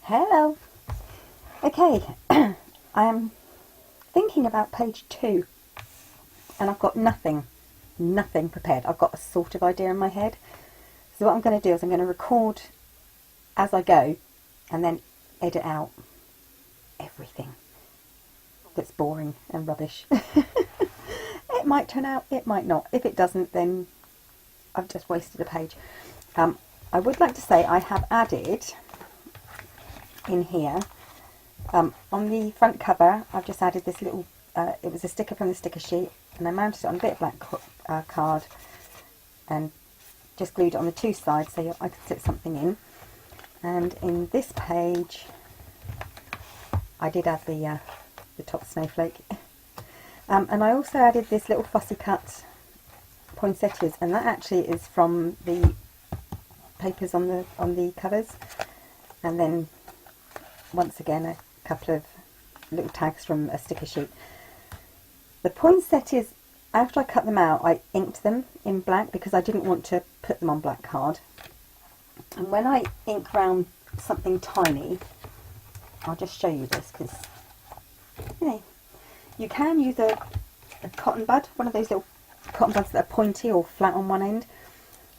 Hello. Okay, I am thinking about page 2 and I've got nothing prepared. I've got a sort of idea in my head. So what I'm going to do is I'm going to record as I go and then edit out everything that's boring and rubbish. It might turn out, it might not. If it doesn't, then I've just wasted a page. I would like to say I have added in here, on the front cover, I've just added this little, it was a sticker from the sticker sheet, and I mounted it on a bit of black card and just glued it on the two sides so I could slip something in. And in this page, I did add the top snowflake. And I also added this little fussy cut poinsettias, and that actually is from the papers on the covers. And then once again a couple of little tags from a sticker sheet. The poinsettias, after I cut them out, I inked them in black because I didn't want to put them on black card. And when I ink around something tiny, I'll just show you this because, you know, you can use a cotton bud, one of those little cotton buds that are pointy or flat on one end.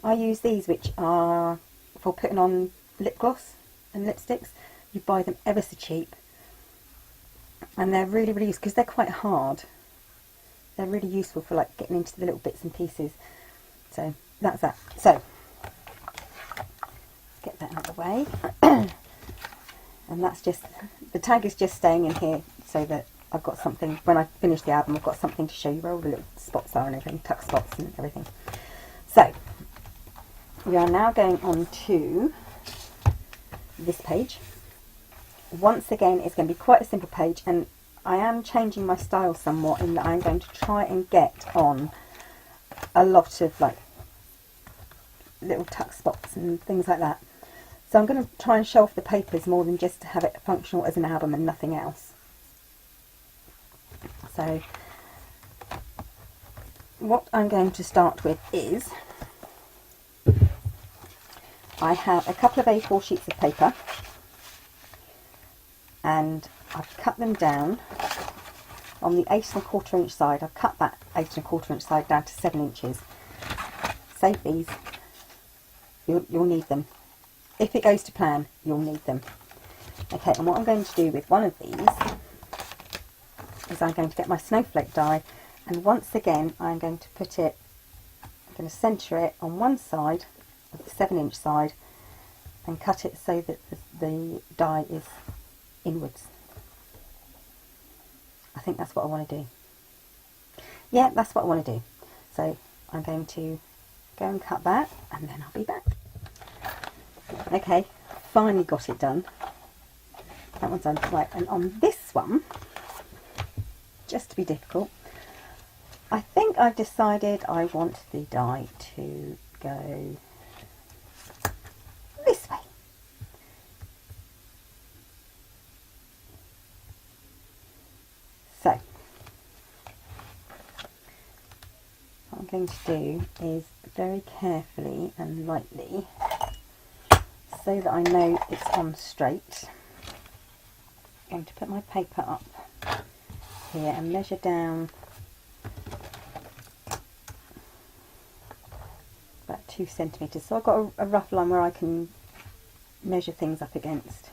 I use these, which are for putting on lip gloss and lipsticks. You buy them ever so cheap, and they're really useful because they're quite hard. They're really useful for like getting into the little bits and pieces. So that's that. So let's get that out of the way. And that's just, the tag is just staying in here so that I've got something, when I finish the album, I've got something to show you where all the little spots are and everything, tuck spots and everything. So we are now going on to this page. Once again, it's going to be quite a simple page, and I am changing my style somewhat in that I'm going to try and get on a lot of like little tuck spots and things like that. So I'm going to try and show off the papers more than just to have it functional as an album and nothing else. So what I'm going to start with is, I have a couple of A4 sheets of paper, and I've cut them down on the 8¼ inch side. I've cut that 8¼ inch side down to 7 inches. Save these, you'll need them. If it goes to plan, you'll need them. Okay, and what I'm going to do with one of these is I'm going to get my snowflake die, and once again I'm going to put it, I'm going to centre it on one side of the 7 inch side and cut it so that the die is inwards. I think that's what I want to do. Yeah, that's what I want to do. So I'm going to go and cut that, and then I'll be back. Okay, finally got it done. That one's done. Right, and on this one, just to be difficult, I think I've decided I want the die to go this way. So what I'm going to do is very carefully and lightly, so that I know it's on straight, I'm going to put my paper up here and measure down about 2 centimetres. So I've got a rough line where I can measure things up against.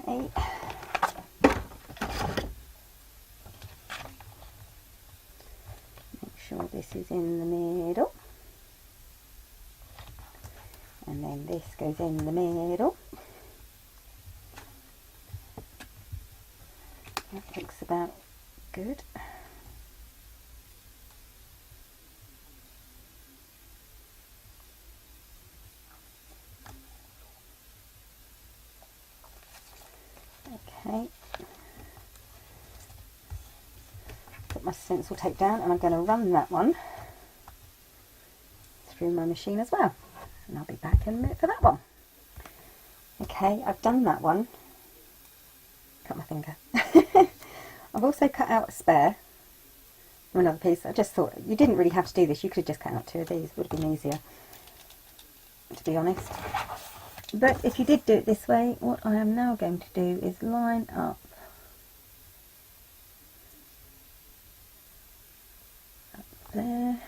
Okay. Make sure this is in the middle. And then this goes in the middle. That looks about good. Okay. Put my stencil tape down, and I'm going to run that one through my machine as well. And I'll be back in a minute for that one. Okay, I've done that one. Cut my finger. I've also cut out a spare from another piece. I just thought you didn't really have to do this. You could have just cut out 2 of these. It would have been easier, to be honest. But if you did do it this way, what I am now going to do is line up there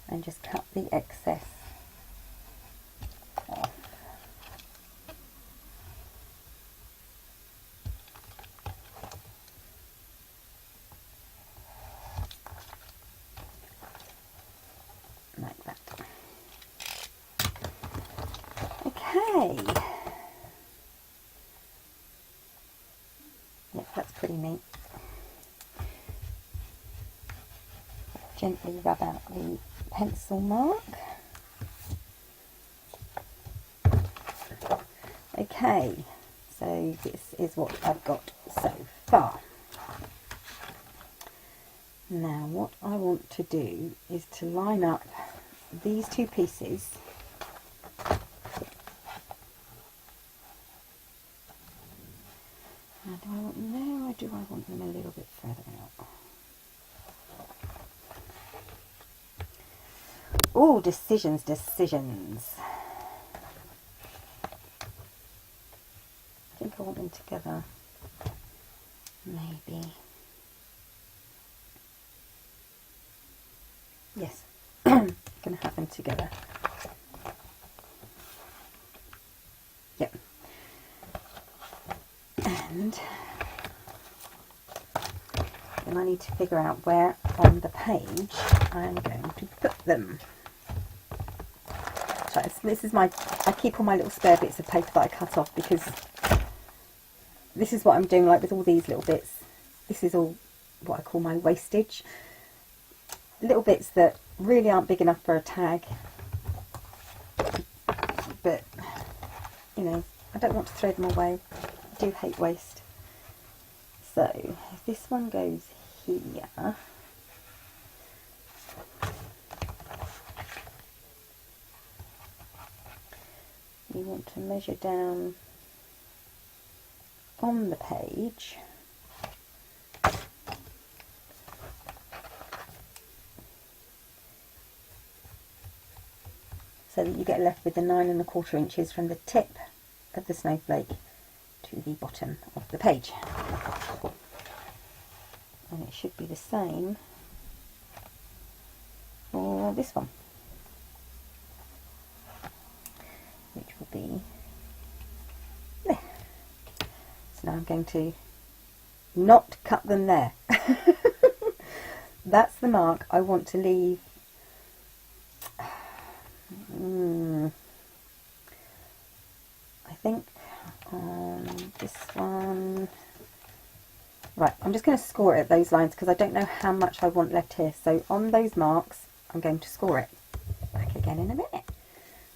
and just cut the excess off. Like that. Okay. Yep, that's pretty neat. Gently rub out the pencil mark. Okay, so this is what I've got so far. Now what I want to do is to line up these 2 pieces now. Do I want them there, or do I want them a little bit further out? Oh, decisions. I think I want them together. Maybe. Yes, I'm going to have them together. Yep. And then I need to figure out where on the page I'm going to put them. So this is I keep all my little spare bits of paper that I cut off, because this is what I'm doing, like with all these little bits. This is all what I call my wastage. Little bits that really aren't big enough for a tag, but you know, I don't want to throw them away. I do hate waste. So if this one goes here, you want to measure down on the page so that you get left with the 9 1/4 inches from the tip of the snowflake to the bottom of the page. And it should be the same for this one, which will be there. So now I'm going to not cut them there. That's the mark I want to leave. I think on this one, right, I'm just going to score it at those lines because I don't know how much I want left here. So on those marks I'm going to score it. Back again in a minute.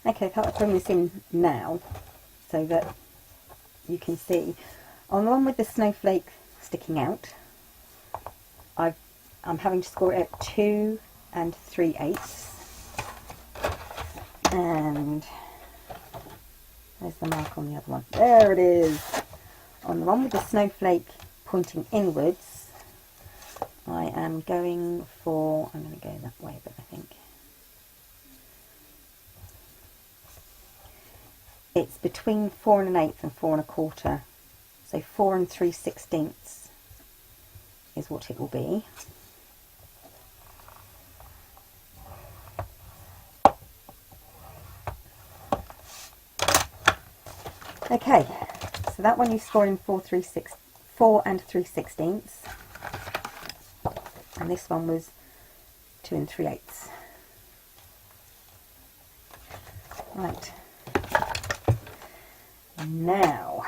Okay, I'll bring this in now so that you can see. On the one with the snowflake sticking out, I'm having to score it at 2 3/8. And there's the mark on the other one. There it is. On the one with the snowflake pointing inwards, I am going for, I'm going to go that way, but I think it's between 4 1/8 and 4 1/4. So 4 3/16 is what it will be. Okay, so that one you score in 4 3/16, and this one was 2 3/8. Right, now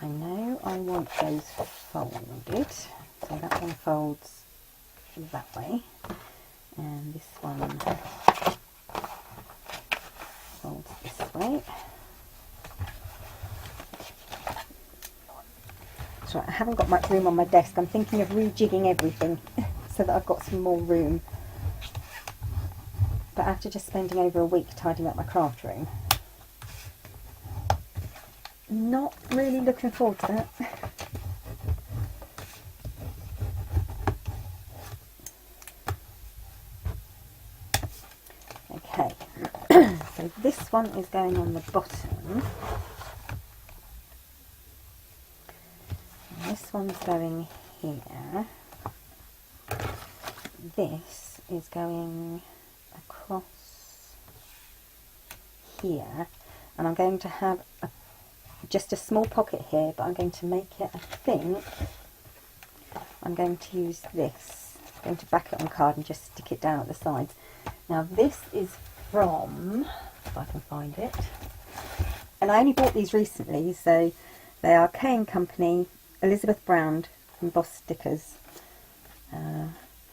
I know I want those folded, so that one folds that way, and this one folds this way. So I haven't got much room on my desk. I'm thinking of rejigging everything so that I've got some more room. But after just spending over a week tidying up my craft room, not really looking forward to that. Okay, so this one is going on the bottom. And this one's going here. This is going across here. And I'm going to have just a small pocket here, but I'm going to make it, I think, I'm going to use this. I'm going to back it on card and just stick it down at the sides. Now this is from, if I can find it, and I only bought these recently, so they are K & Company, Elizabeth Brown embossed stickers,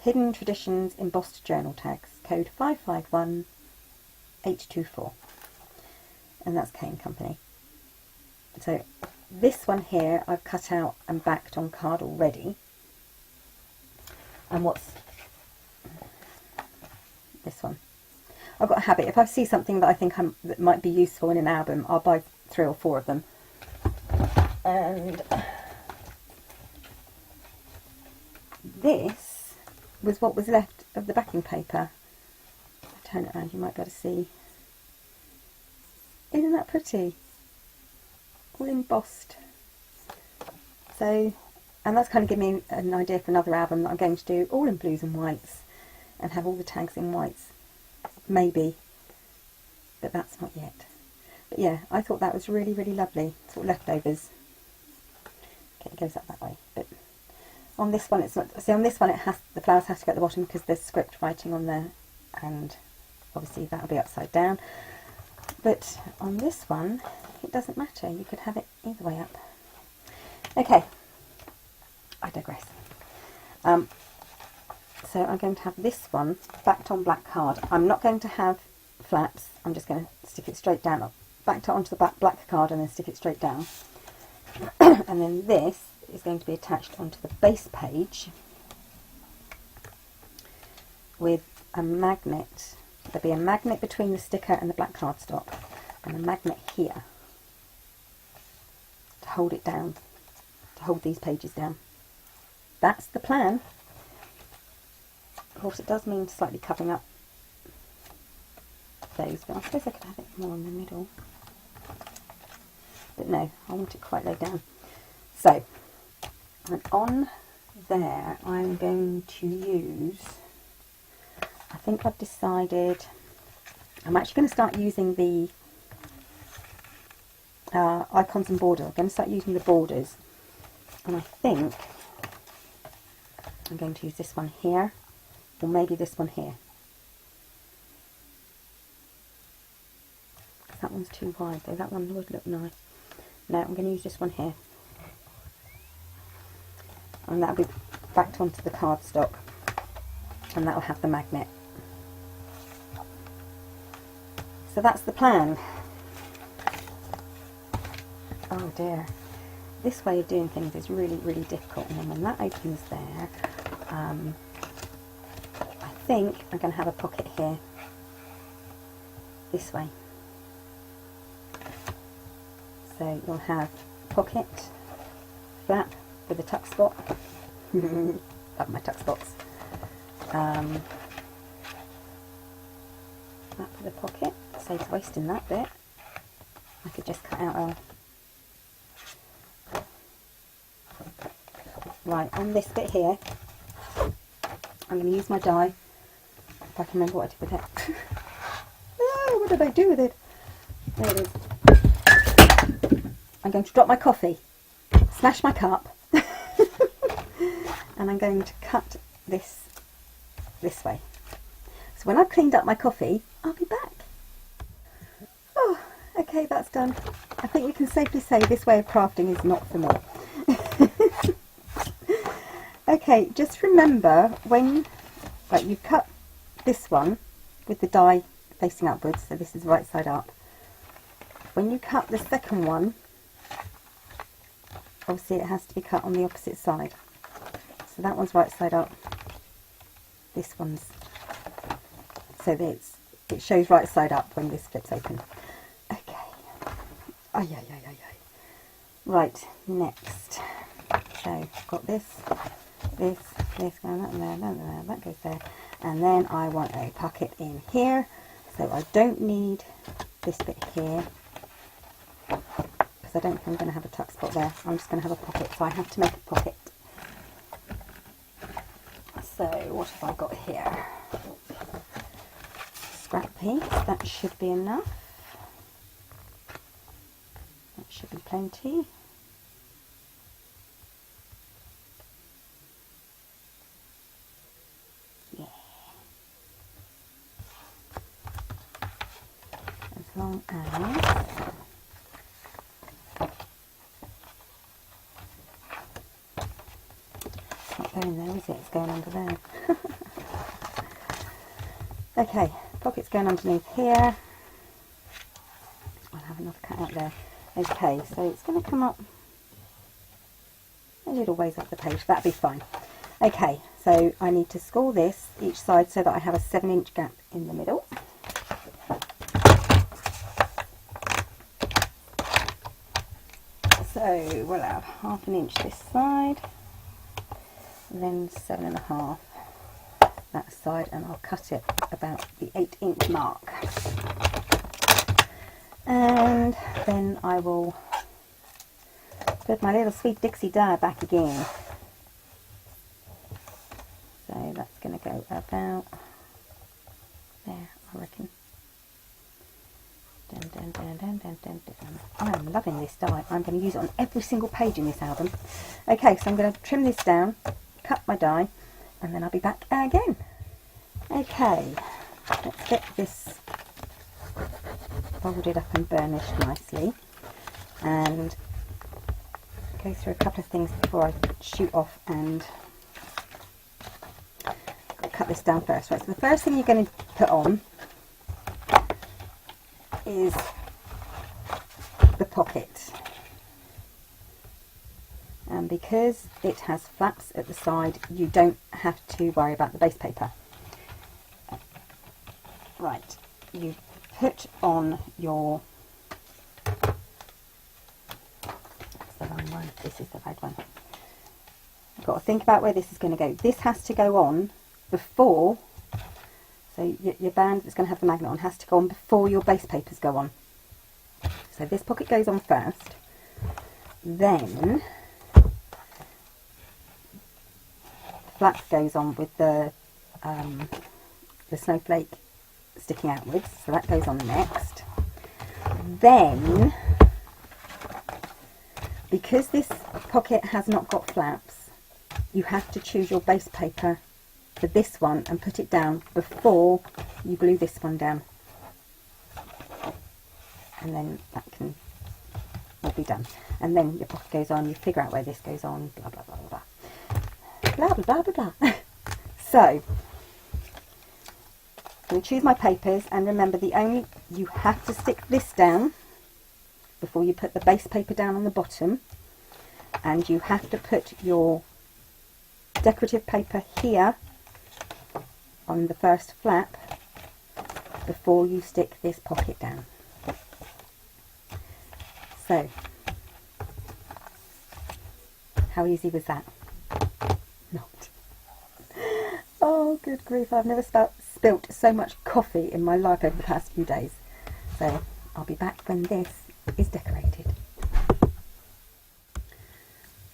Hidden Traditions embossed journal tags, code 551824, and that's K & Company. So this one here I've cut out and backed on card already, and what's this one? I've got a habit, if I see something that I think that might be useful in an album, I'll buy 3 or 4 of them. And this was what was left of the backing paper. I'll turn it around, you might be able to see. Isn't that pretty? All embossed. So, and that's kind of giving me an idea for another album that I'm going to do all in blues and whites and have all the tags in whites. Maybe, but that's not yet. But yeah, I thought that was really, really lovely. Sort of leftovers. Okay, it goes up that way. But on this one, it's not. See, on this one, it has, the flowers have to go at the bottom because there's script writing on there, and obviously that'll be upside down. But on this one, it doesn't matter. You could have it either way up. Okay, I digress. So I'm going to have this one backed on black card. I'm not going to have flaps. I'm just going to stick it straight down. Backed it onto the black card and then stick it straight down. And then this is going to be attached onto the base page with a magnet. There'll be a magnet between the sticker and the black cardstock, and a magnet here to hold it down, to hold these pages down. That's the plan. Of course, it does mean slightly covering up those, but I suppose I could have it more in the middle. But no, I want it quite low down. So, and on there, I'm going to use, I think I've decided, I'm actually going to start using the icons and borders. I'm going to start using the borders, and I think I'm going to use this one here, or maybe this one here. That one's too wide though, that one would look nice. No, I'm going to use this one here. And that'll be backed onto the cardstock, and that'll have the magnet. So that's the plan. Oh dear. This way of doing things is really, really difficult, and then when that opens there, I think I'm going to have a pocket here, this way. So you'll have pocket, flap with a tuck spot, love my tuck spots, flap with a pocket, saves wasting that bit. I could just cut out a, right, on this bit here, I'm going to use my die, if I can remember what I did with it. Oh, what did I do with it? There it is. I'm going to drop my coffee, smash my cup, and I'm going to cut this way. So when I've cleaned up my coffee, I'll be back. Oh, okay, that's done. I think we can safely say this way of crafting is not for me. Okay, just remember when, right, you cut this one with the die facing upwards, so this is right side up. When you cut the second one, obviously it has to be cut on the opposite side. So that one's right side up. This one's, so that it shows right side up when this flips open. Okay. Ay, ay, ay, ay, ay. Right, next. So I've got this going that goes there. And then I want a pocket in here. So I don't need this bit here, because I don't think I'm going to have a tuck spot there. I'm just going to have a pocket, so I have to make a pocket. So what have I got here? Scrap piece, that should be enough. That should be plenty. Yeah. As long as it's not going there, is it? It's going under there. Okay, pocket's going underneath here. I'll have another cut out there. Okay, so it's going to come up a little ways up the page. That'd be fine. Okay, so I need to score this each side so that I have a 7-inch gap in the middle. So we'll have 1/2 inch this side, then 7.5 that side, and I'll cut it about the 8-inch mark. And then I will put my little sweet Dixie die back again. So that's going to go about there, I reckon. Dun, dun, dun, dun, dun, dun, dun. I am loving this die. I'm going to use it on every single page in this album. Okay, so I'm going to trim this down, cut my die, and then I'll be back again. Okay, let's get this folded up and burnished nicely, and go through a couple of things before I shoot off and cut this down first. Right, so the first thing you're going to put on is the pocket, and because it has flaps at the side, you don't have to worry about the base paper. Right, you put on your, that's the wrong one, this is the right one. You've got to think about where this is going to go. This has to go on before, so your band that's going to have the magnet on has to go on before your base papers go on. So this pocket goes on first, then the flap goes on with the snowflake sticking outwards, so that goes on next. Then, because this pocket has not got flaps, you have to choose your base paper for this one and put it down before you glue this one down, and then that can all be done. And then your pocket goes on, you figure out where this goes on, blah blah blah blah blah blah blah blah blah. So I'm going to choose my papers, and remember, you have to stick this down before you put the base paper down on the bottom, and you have to put your decorative paper here on the first flap before you stick this pocket down. So, how easy was that? Not. Oh, good grief, I've never spilt so much coffee in my life over the past few days. So, I'll be back when this is decorated.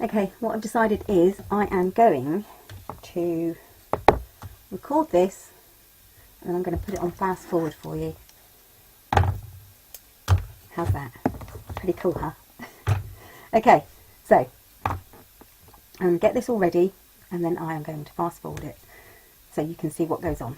Okay, what I've decided is I am going to record this, and I'm going to put it on fast forward for you. How's that? Pretty cool, huh? Okay, so get this all ready, and then I am going to fast forward it so you can see what goes on.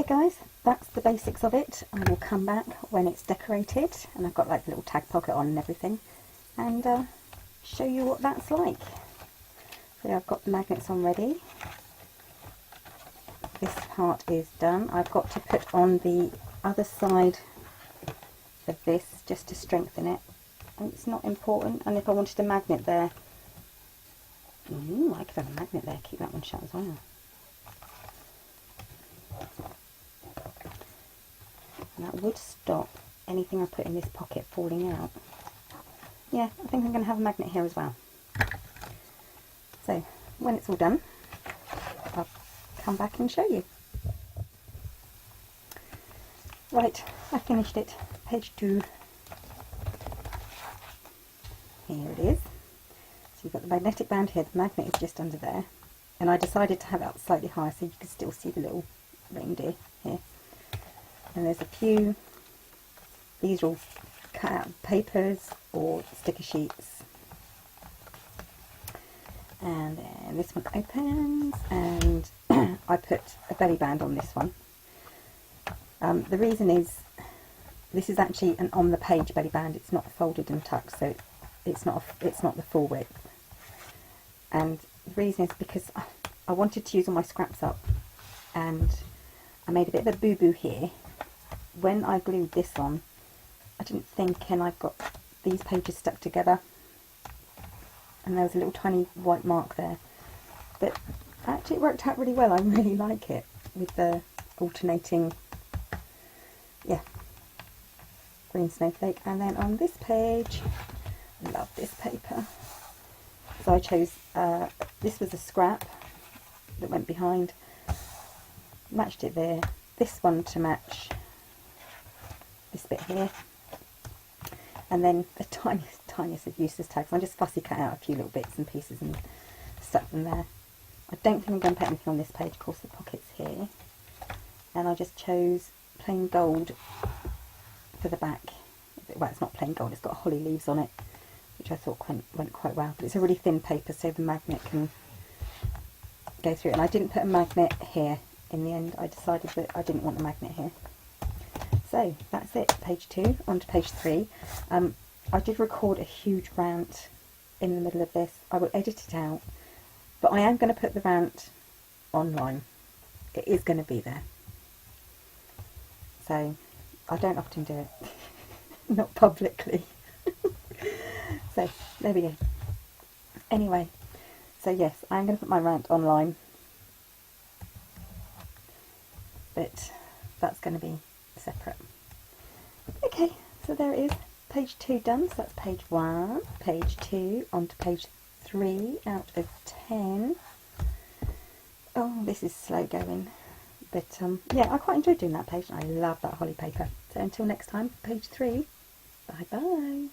guys, that's the basics of it. I will come back when it's decorated and I've got like a little tag pocket on and everything, and show you what that's like. So I've got the magnets on ready. This part is done. I've got to put on the other side of this just to strengthen it. And it's not important, and if I wanted a magnet there, I could have a magnet there, keep that one shut as well. And that would stop anything I put in this pocket falling out. Yeah, I think I'm going to have a magnet here as well. So, when it's all done, I'll come back and show you. Right, I finished it. Page 2. Here it is. So you've got the magnetic band here, the magnet is just under there. And I decided to have it up slightly higher so you can still see the little reindeer here. And there's a few, these are all cut out papers or sticker sheets. And then this one opens, and I put a belly band on this one. The reason is, this is actually an on the page belly band, it's not folded and tucked, so it's not the full width. And the reason is because I wanted to use all my scraps up, and I made a bit of a boo-boo here. When I glued this on, I didn't think, and I've got these pages stuck together, and there was a little tiny white mark there. But actually it worked out really well. I really like it with the alternating, yeah, green snowflake. And then on this page, I love this paper. So I chose, this was a scrap that went behind, matched it there, this one to match this bit here, and then the tiniest of useless tags. I just fussy cut out a few little bits and pieces and stuck them there. I don't think I'm going to put anything on this page, of course the pocket's here, and I just chose plain gold for the back. Well, it's not plain gold, it's got holly leaves on it, which I thought went quite well, but it's a really thin paper so the magnet can go through it. And I didn't put a magnet here in the end, I decided that I didn't want a magnet here. So that's it, page 2, on to page 3. I did record a huge rant in the middle of this. I will edit it out, but I am going to put the rant online. It is going to be there. So I don't often do it, not publicly. So there we go. Anyway, so yes, I'm going to put my rant online, but that's going to be separate. Okay, so there it is, page 2 done. So that's page 1, page 2, on to page 3 out of 10. Oh, this is slow going, but yeah, I quite enjoyed doing that page, and I love that holly paper. So until next time, page 3, bye bye.